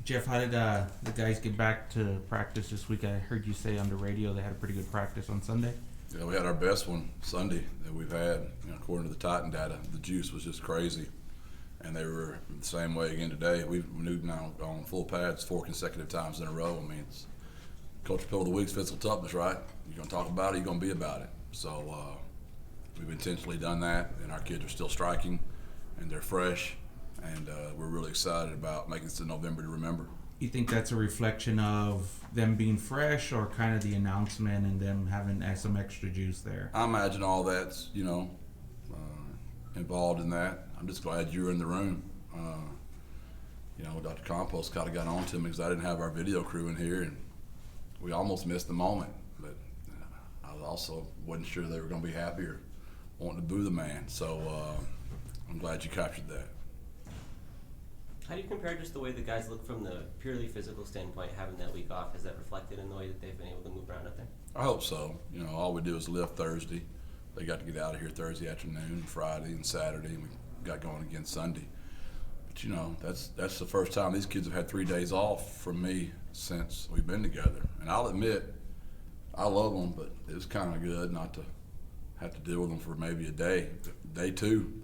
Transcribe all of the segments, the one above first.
Jeff, how did the guys get back to practice this week? I heard you say on the radio they had a pretty good practice on Sunday. Yeah, we had our best one Sunday that we've had. According to the Titan data, the juice was just crazy, and they were the same way again today. We've now on full pads 4 consecutive times in a row. I mean, it's Coach Pill of the Week's physical toughness, right? You're going to talk about it, you're going to be about it. So we've intentionally done that, and our kids are still striking, and they're fresh, and we're really excited about making this to November to remember. You think that's a reflection of them being fresh, or kind of the announcement and them having some extra juice there? I imagine all that's, involved in that. I'm just glad you were in the room. Dr. Compost kind of got on to me because I didn't have our video crew in here, and we almost missed the moment. But I also wasn't sure they were going to be happy or wanting to boo the man. So I'm glad you captured that. How do you compare just the way the guys look from the purely physical standpoint, having that week off? Is that reflected in the way that they've been able to move around out there? I hope so. All we do is lift Thursday. They got to get out of here Thursday afternoon, Friday, and Saturday, and we got going again Sunday. But that's the first time these kids have had 3 days off from me since we've been together. And I'll admit, I love them, but it was kind of good not to have to deal with them for maybe a day. Day 2.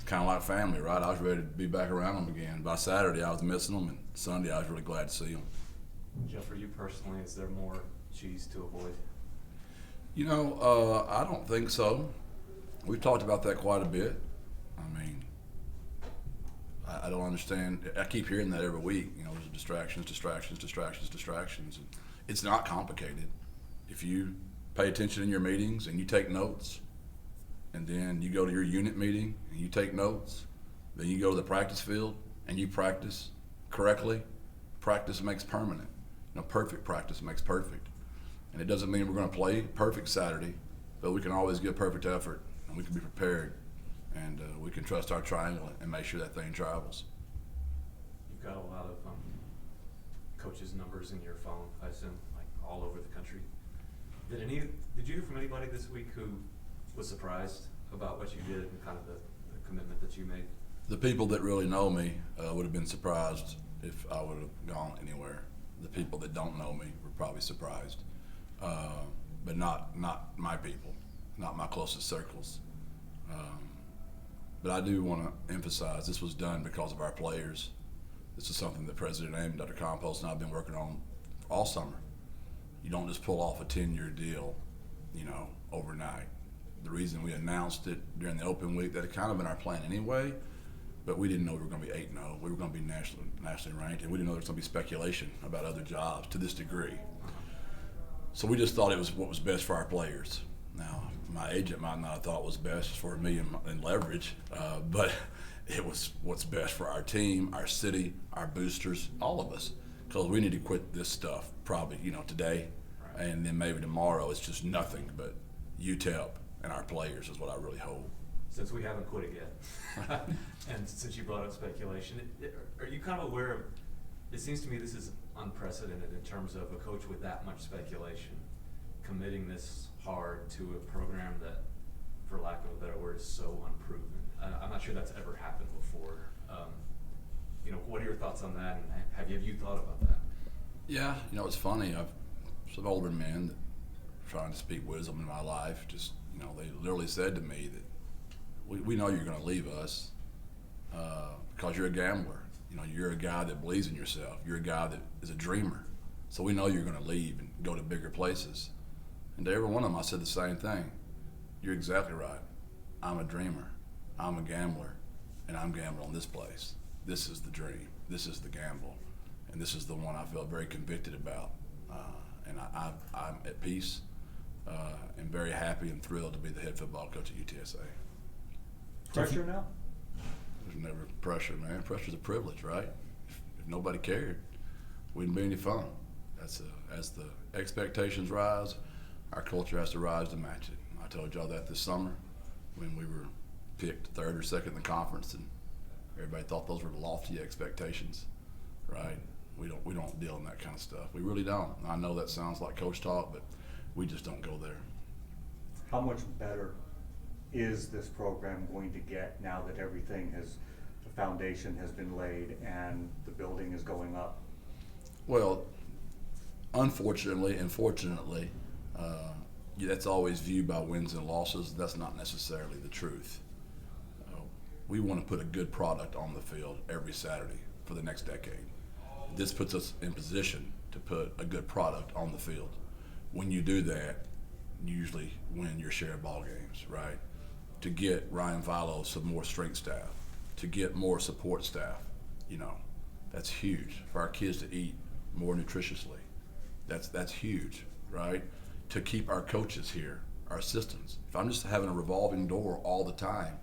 Kind of like family, right? I was ready to be back around them again. By Saturday, I was missing them, and Sunday, I was really glad to see them. Jeff, for you personally, is there more cheese to avoid? I don't think so. We've talked about that quite a bit. I mean, I don't understand. I keep hearing that every week. There's distractions. And it's not complicated. If you pay attention in your meetings and you take notes, and then you go to your unit meeting and you take notes, then you go to the practice field and you practice correctly. Practice makes permanent. Perfect practice makes perfect. And it doesn't mean we're going to play perfect Saturday, but we can always give perfect effort, and we can be prepared, and we can trust our triangle and make sure that thing travels. You've got a lot of coaches' numbers in your phone, I assume, like all over the country. Did you hear from anybody this week who was surprised about what you did and kind of the commitment that you made? The people that really know me would have been surprised if I would have gone anywhere. The people that don't know me were probably surprised, but not my people, not my closest circles. But I do want to emphasize this was done because of our players. This is something that President Amy, Dr. Compost, and I have been working on all summer. You don't just pull off a 10-year deal, overnight. The reason we announced it during the open week, that had kind of been our plan anyway, but we didn't know we were going to be 8-0. We were going to be nationally ranked, and we didn't know there was going to be speculation about other jobs to this degree. So we just thought it was what was best for our players. Now, my agent might not have thought it was best for me and leverage, but it was what's best for our team, our city, our boosters, all of us, because we need to quit this stuff probably, today, and then maybe tomorrow it's just nothing but UTEP and our players is what I really hope. Since we haven't quit it yet, and since you brought up speculation, are you kind of aware of, it seems to me this is unprecedented in terms of a coach with that much speculation committing this hard to a program that, for lack of a better word, is so unproven. I'm not sure that's ever happened before. What are your thoughts on that, and have you thought about that? Yeah, it's funny. I've some older men that are trying to speak wisdom in my life. Just they literally said to me that we know you're going to leave us because you're a gambler. You're a guy that believes in yourself. You're a guy that is a dreamer. So we know you're going to leave and go to bigger places. And to every one of them, I said the same thing. You're exactly right. I'm a dreamer. I'm a gambler, and I'm gambling on this place. This is the dream. This is the gamble, and this is the one I feel very convicted about. And I'm at peace and very happy and thrilled to be the head football coach at UTSA. Pressure now? There's never pressure, man. Pressure's a privilege, right? If nobody cared, wouldn't be any fun. As the expectations rise, our culture has to rise to match it. I told y'all that this summer when we were picked 3rd or 2nd in the conference, and everybody thought those were lofty expectations, right? We don't deal in that kind of stuff. We really don't. I know that sounds like coach talk, but we just don't go there. How much better is this program going to get now that everything the foundation has been laid and the building is going up? Well, unfortunately and fortunately, that's always viewed by wins and losses. That's not necessarily the truth. We want to put a good product on the field every Saturday for the next decade. This puts us in position to put a good product on the field. When you do that, you usually win your share of ball games, right? To get Ryan Vilo some more strength staff, to get more support staff, that's huge for our kids to eat more nutritiously. That's huge, right? To keep our coaches here, our assistants. If I'm just having a revolving door all the time,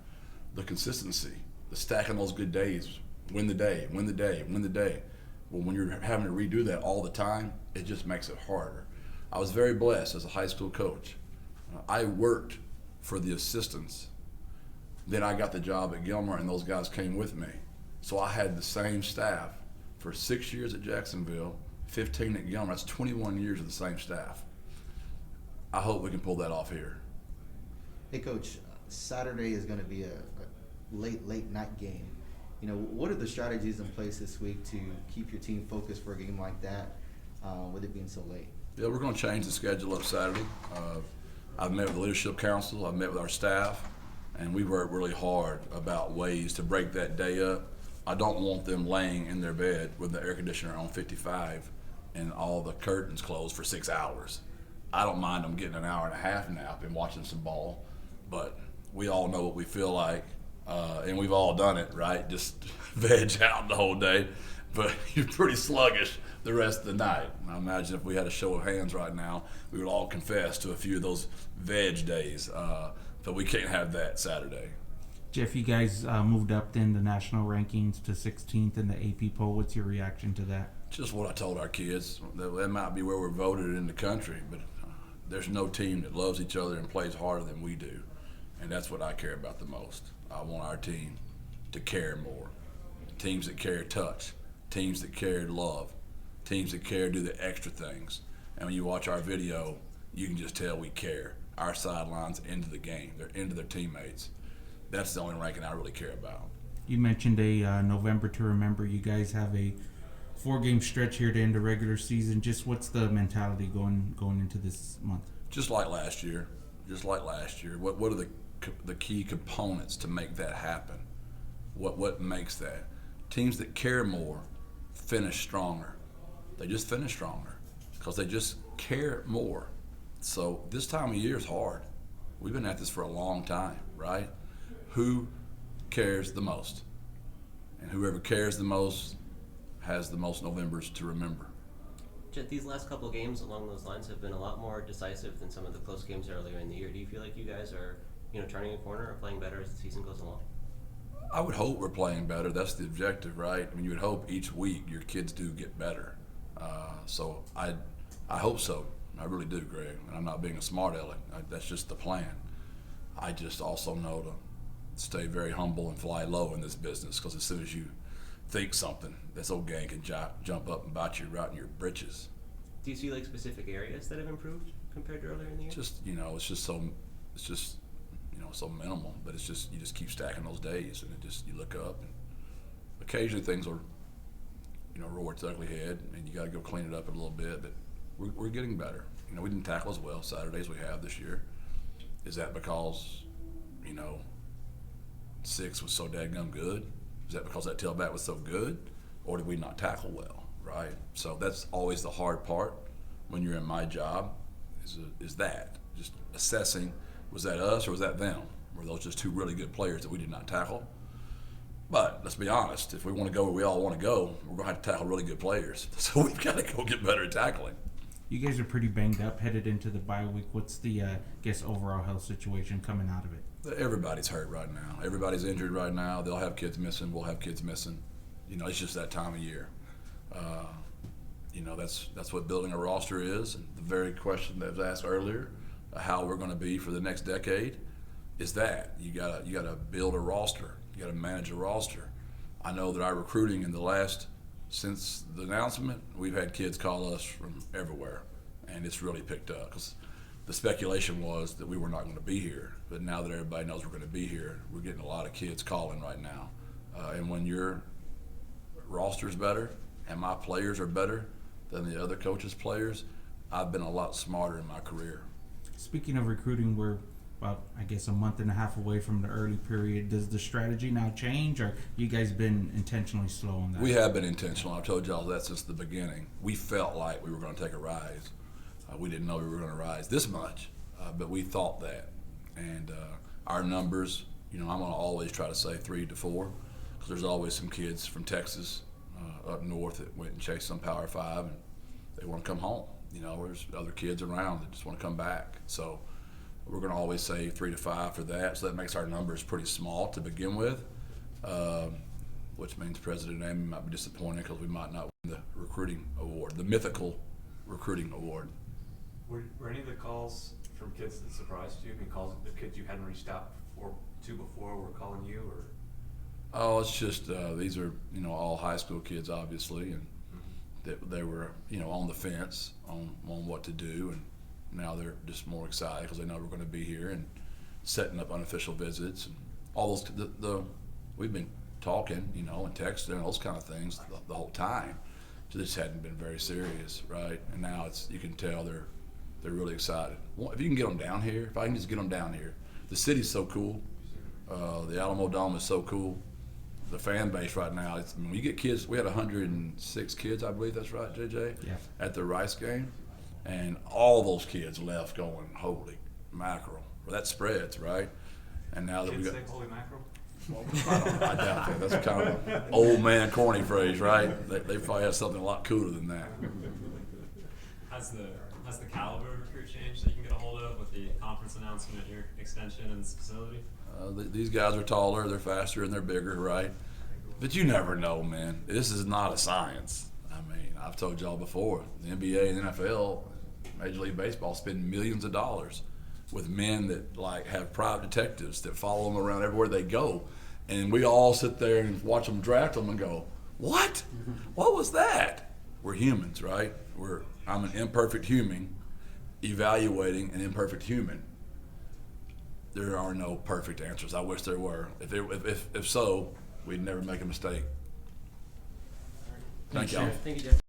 the consistency, the stacking those good days, win the day, win the day, win the day. Well, when you're having to redo that all the time, it just makes it harder. I was very blessed as a high school coach. I worked for the assistants. Then I got the job at Gilmer, and those guys came with me. So I had the same staff for 6 years at Jacksonville, 15 at Gilmer. That's 21 years of the same staff. I hope we can pull that off here. Hey, Coach, Saturday is going to be a late night game. What are the strategies in place this week to keep your team focused for a game like that, with it being so late? Yeah, we're going to change the schedule up Saturday. I've met with the leadership council, I've met with our staff, and we worked really hard about ways to break that day up. I don't want them laying in their bed with the air conditioner on 55 and all the curtains closed for 6 hours. I don't mind them getting an hour and a half nap and watching some ball, but we all know what we feel like, and we've all done it, right? Just veg out the whole day, but you're pretty sluggish the rest of the night. I imagine if we had a show of hands right now, we would all confess to a few of those veg days, but we can't have that Saturday. Jeff, you guys moved up in the national rankings to 16th in the AP poll. What's your reaction to that? Just what I told our kids. That might be where we're voted in the country, but there's no team that loves each other and plays harder than we do. And that's what I care about the most. I want our team to care more. Teams that care touch, teams that care love, teams that care do the extra things. And when you watch our video, you can just tell we care. Our sidelines into the game. They're into their teammates. That's the only ranking I really care about. You mentioned a November to remember. You guys have a 4-game stretch here to end the regular season. Just what's the mentality going into this month? Just like last year. What are the key components to make that happen? What makes that? Teams that care more finish stronger. They just finish stronger because they just care more. So this time of year is hard. We've been at this for a long time, right? Who cares the most? And whoever cares the most has the most Novembers to remember. Jet, these last couple games along those lines have been a lot more decisive than some of the close games earlier in the year. Do you feel like you guys are, turning a corner or playing better as the season goes along? I would hope we're playing better. That's the objective, right? I mean, you would hope each week your kids do get better. So I hope so. I really do, Greg. And I'm not being a smart aleck. That's just the plan. I just also know to stay very humble and fly low in this business, because as soon as you think something, this old gang can jump up and bite you right in your britches. Do you see specific areas that have improved compared to earlier in the year? Just it's just so minimal, but it's just you just keep stacking those days, and you look up, and occasionally things will roar its ugly head, and you got to go clean it up a little bit. But we're getting better. We didn't tackle as well Saturday as we have this year. Is that because 6 was so dadgum good? Is that because that tailback was so good, or did we not tackle well? Right. So that's always the hard part when you're in my job. Is that just assessing? Was that us or was that them? Were those just two really good players that we did not tackle? But let's be honest, if we want to go where we all want to go, we're going to have to tackle really good players. So we've got to go get better at tackling. You guys are pretty banged up headed into the bye week. What's the overall health situation coming out of it? Everybody's hurt right now. Everybody's injured right now. They'll have kids missing. We'll have kids missing. It's just that time of year. That's what building a roster is. And the very question that was asked earlier, how we're going to be for the next decade, is that you gotta build a roster. You gotta manage a roster. I know that our recruiting since the announcement, we've had kids call us from everywhere, and it's really picked up, because the speculation was that we were not going to be here. But now that everybody knows we're going to be here, we're getting a lot of kids calling right now. And when your roster's better and my players are better, than the other coaches' players, I've been a lot smarter in my career. Speaking of recruiting, we're about, I guess, a month and a half away from the early period. Does the strategy now change, or you guys been intentionally slow on that? We have been intentional. I've told y'all that since the beginning. We felt like we were going to take a rise. We didn't know we were going to rise this much, but we thought that. And our numbers, I'm going to always try to say 3 to 4, because there's always some kids from Texas up north that went and chased some Power 5, and they want to come home. There's other kids around that just want to come back. So we're going to always say 3 to 5 for that. So that makes our numbers pretty small to begin with, which means President Amy might be disappointed because we might not win the recruiting award, the mythical recruiting award. Were any of the calls from kids that surprised you? I mean, calls the kids you hadn't reached out to before were calling you, or? Oh, it's just these are all high school kids, obviously, and they were on the fence on what to do, and now they're just more excited because they know we're going to be here and setting up unofficial visits and all those. We've been talking, and texting and those kind of things the whole time. So this hadn't been very serious, right? And now you can tell they're really excited. If you can get them down here, if I can just get them down here, the city's so cool. The Alamo Dome is so cool. The fan base right now, we get kids. We had 106 kids, I believe that's right, JJ, Yeah. at the Rice game, and all those kids left going, holy mackerel. Well, that spreads, right? And now that Kids we say got, holy mackerel? I doubt that. That's kind of an old man corny phrase, right? They probably have something a lot cooler than that. Has the caliber of recruit changed that you can get a hold of with the conference announcement, your extension, and this facility? These guys are taller, they're faster, and they're bigger, right? But you never know, man. This is not a science. I mean, I've told y'all before, the NBA and NFL, Major League Baseball spend millions of dollars with men that have private detectives that follow them around everywhere they go. And we all sit there and watch them draft them and go, what? What was that? We're humans, right? I'm an imperfect human evaluating an imperfect human. There are no perfect answers. I wish there were. If so, we'd never make a mistake. Thank y'all. Thank you, Jeff.